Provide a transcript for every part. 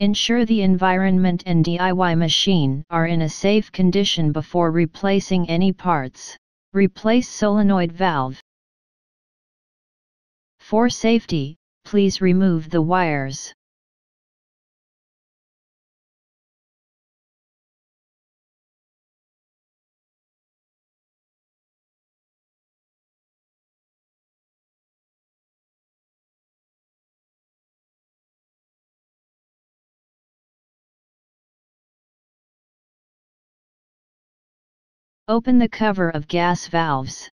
Ensure the environment and DIY machine are in a safe condition before replacing any parts. Replace solenoid valve. For safety, please remove the wires. Open the cover of gas valves.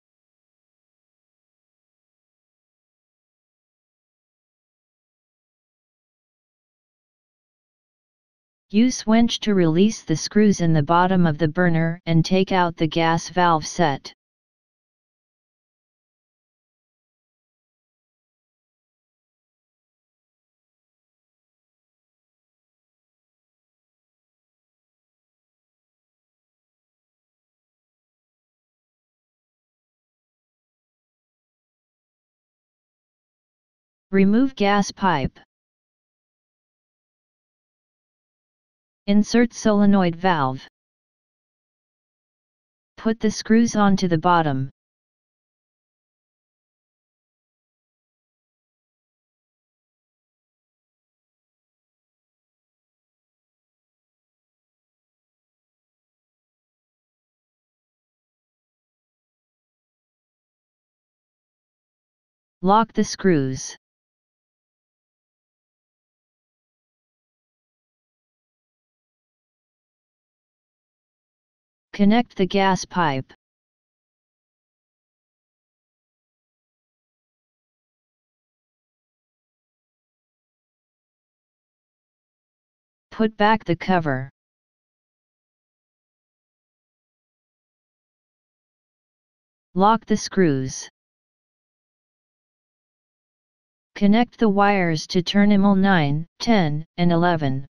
Use winch to release the screws in the bottom of the burner and take out the gas valve set. Remove gas pipe. Insert solenoid valve. Put the screws onto the bottom. Lock the screws. Connect the gas pipe. Put back the cover. Lock the screws. Connect the wires to terminal 9, 10, and 11.